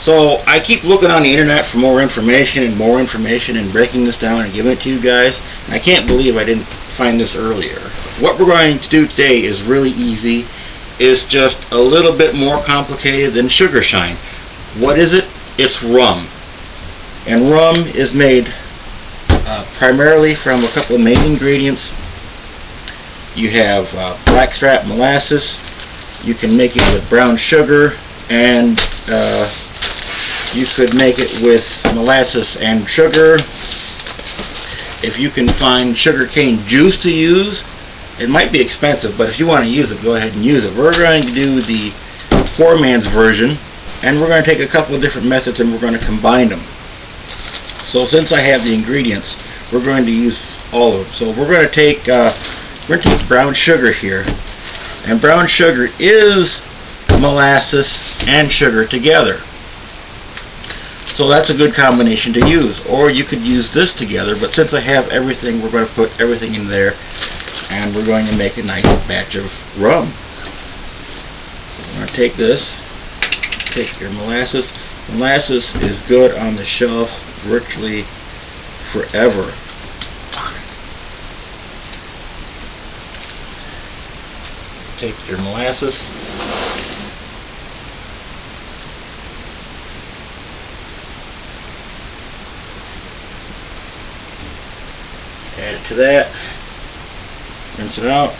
So I keep looking on the internet for more information and breaking this down and giving it to you guys. And I can't believe I didn't find this earlier. What we're going to do today is really easy. It's just a little bit more complicated than sugar shine. What is it? It's rum. And rum is made primarily from a couple of main ingredients. You have blackstrap molasses. You can make it with brown sugar, and you could make it with molasses and sugar. If you can find sugarcane juice to use, it might be expensive, but if you want to use it, go ahead and use it. We're going to do the poor man's version, and we're going to take a couple of different methods and we're going to combine them. So since I have the ingredients, we're going to use all of them. So we're going to take brown sugar here, and brown sugar is molasses and sugar together. So that's a good combination to use. Or you could use this together, but since I have everything, we're going to put everything in there, and we're going to make a nice batch of rum. So we're going to take this, take your molasses. Molasses is good on the shelf virtually forever. Take your molasses. Add it to that. Rinse it out.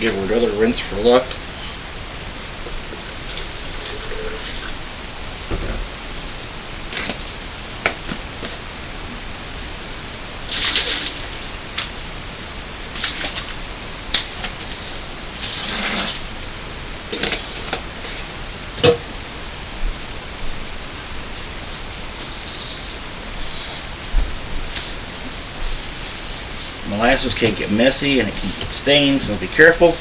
Give it another rinse for luck. Molasses can get messy and it can get stained, so be careful.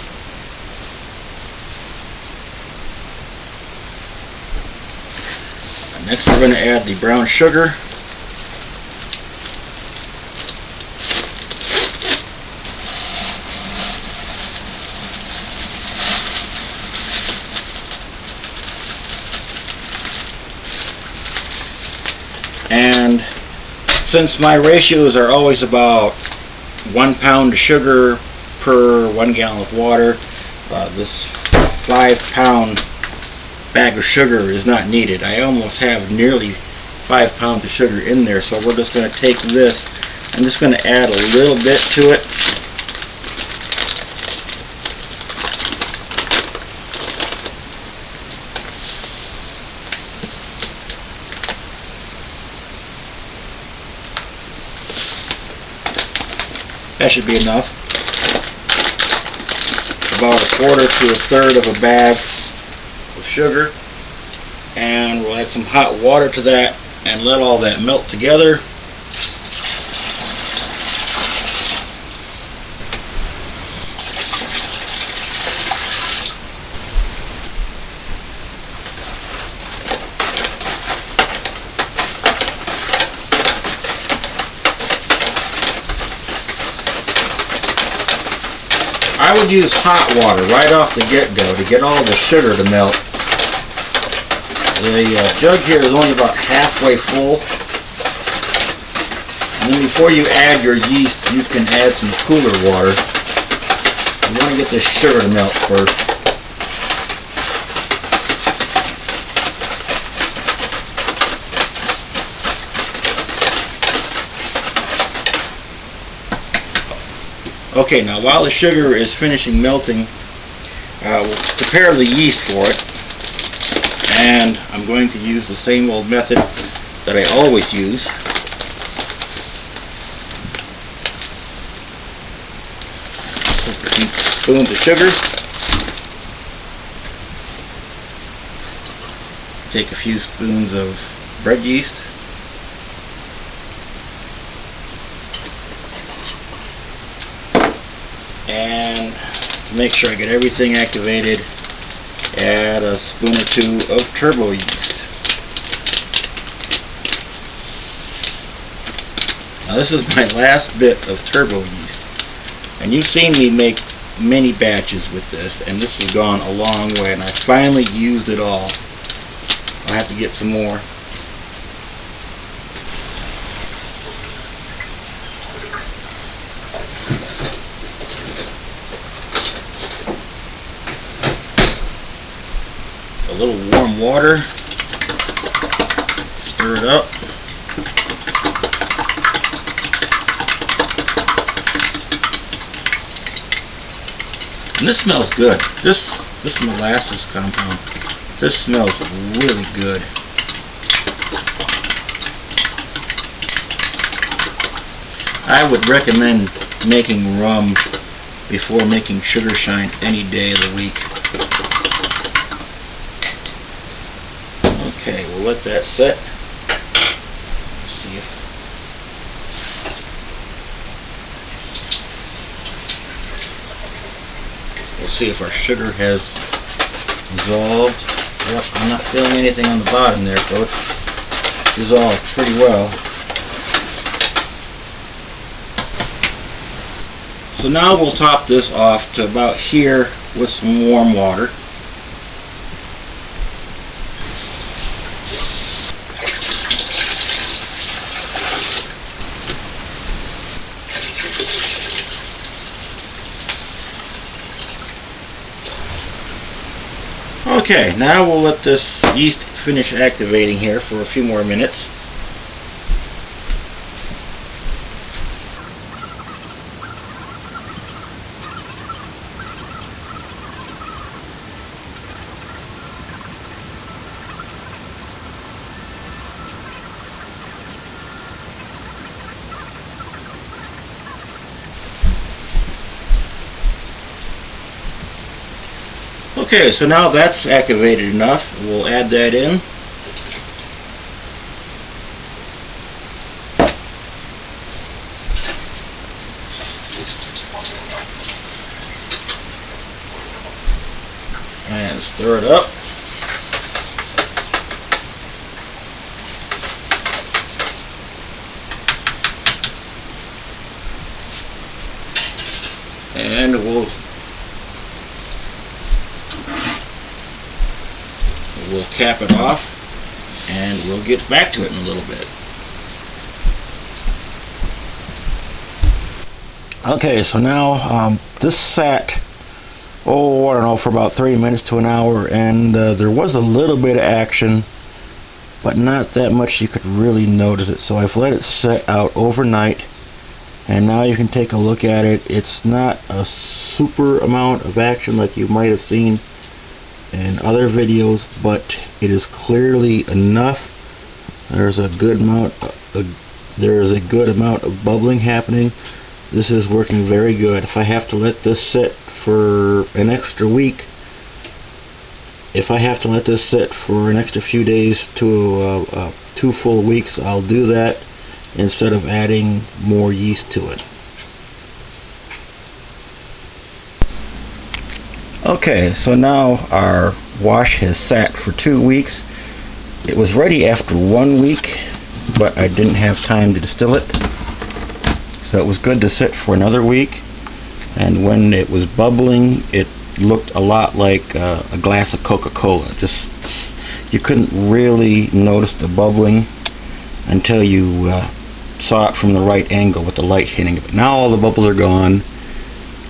And next we're going to add the brown sugar. And since my ratios are always about 1 pound of sugar per 1 gallon of water, this 5 pound bag of sugar is not needed. I almost have nearly 5 pounds of sugar in there, so we're just going to take this. I'm just going to add a little bit to it. That should be enough. About 1/4 to 1/3 of a bag of sugar. And we'll add some hot water to that and let all that melt together. I would use hot water right off the get-go to get all the sugar to melt. The jug here is only about halfway full. And then before you add your yeast, you can add some cooler water. You want to get the sugar to melt first. Okay, now while the sugar is finishing melting, we'll prepare the yeast for it. And I'm going to use the same old method that I always use. Spoons of sugar. take a few spoons of bread yeast. And to make sure I get everything activated, add a spoon or two of turbo yeast. Now this is my last bit of turbo yeast, and you've seen me make many batches with this, and this has gone a long way, and I finally used it all. I'll have to get some more. A little warm water, stir it up. And this smells good. This molasses compound, this smells really good. I would recommend making rum before making sugar shine any day of the week. Okay, we'll let that set. See if we'll see if our sugar has dissolved. Yep, I'm not feeling anything on the bottom there, folks. Dissolved pretty well. So now we'll top this off to about here with some warm water. Okay, now we'll let this yeast finish activating here for a few more minutes. Okay, so now that's activated enough. We'll add that in. And stir it up. And we'll cap it off, and we'll get back to it in a little bit. Okay, so now this sat, I don't know, for about 30 minutes to an hour, and there was a little bit of action, but not that much you could really notice it. So I've let it set out overnight, and now you can take a look at it. It's not a super amount of action like you might have seen in other videos, but it is clearly enough. There's a good amount of bubbling happening. This is working very good. If I have to let this sit for an extra week, if I have to let this sit for an extra few days to 2 full weeks, I'll do that instead of adding more yeast to it. Okay, so now our wash has sat for 2 weeks. It was ready after 1 week, but I didn't have time to distill it. So it was good to sit for another week. And when it was bubbling, it looked a lot like a glass of Coca-Cola. Just, you couldn't really notice the bubbling until you saw it from the right angle with the light hitting it. But now all the bubbles are gone,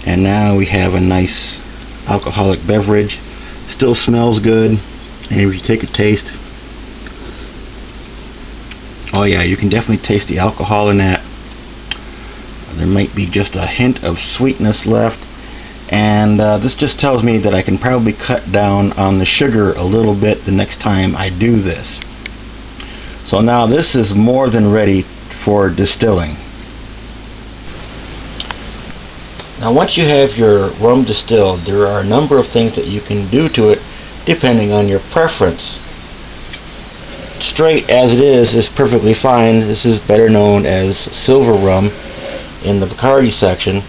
and now we have a nice alcoholic beverage. Still smells good, and if you take a taste, oh yeah, you can definitely taste the alcohol in that. There might be just a hint of sweetness left, and this just tells me that I can probably cut down on the sugar a little bit the next time I do this. So now this is more than ready for distilling. Now once you have your rum distilled, there are a number of things that you can do to it depending on your preference. straight as it is perfectly fine. This is better known as silver rum in the Bacardi section.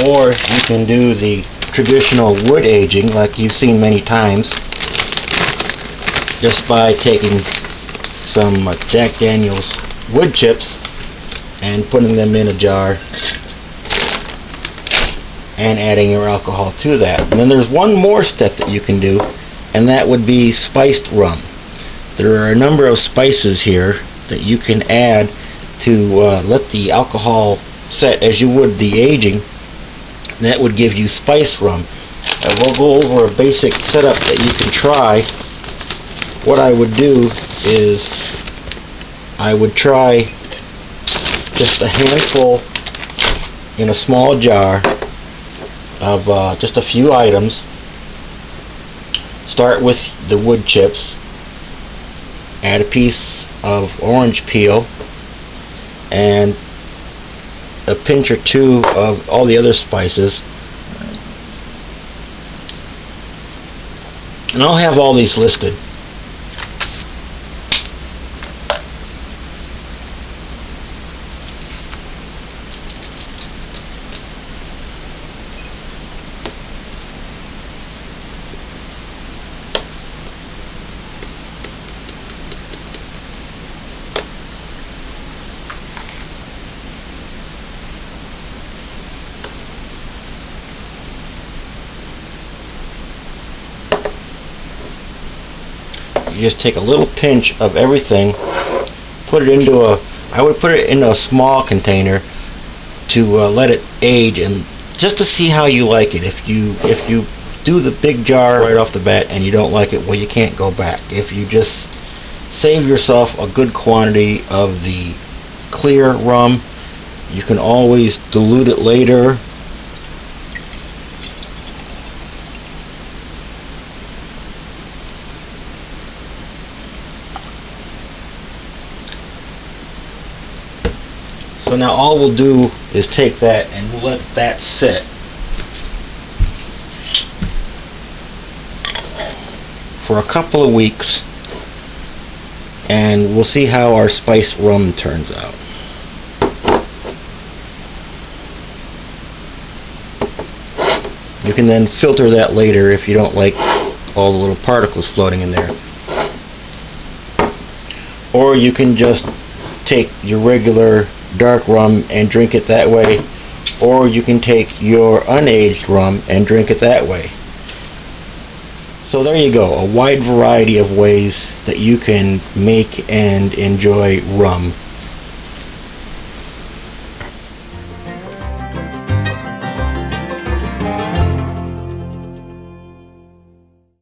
Or you can do the traditional wood aging like you've seen many times, just by taking some Jack Daniel's wood chips and putting them in a jar and adding your alcohol to that. And then there's one more step that you can do, and that would be spiced rum. There are a number of spices here that you can add to let the alcohol set as you would the aging. That would give you spice rum. We'll go over a basic setup that you can try. What I would do is I would try just a handful in a small jar of just a few items. Start with the wood chips, add a piece of orange peel, and a pinch or two of all the other spices. And I'll have all these listed. You just take a little pinch of everything, put it into I would put it in a small container to let it age, and just to see how you like it. If you do the big jar right off the bat and you don't like it, well, you can't go back. If you just save yourself a good quantity of the clear rum, you can always dilute it later. So now all we'll do is take that and we'll let that sit for a couple of weeks, and we'll see how our spiced rum turns out. You can then filter that later if you don't like all the little particles floating in there. Or you can just take your regular dark rum and drink it that way, or you can take your unaged rum and drink it that way. So there you go, a wide variety of ways that you can make and enjoy rum.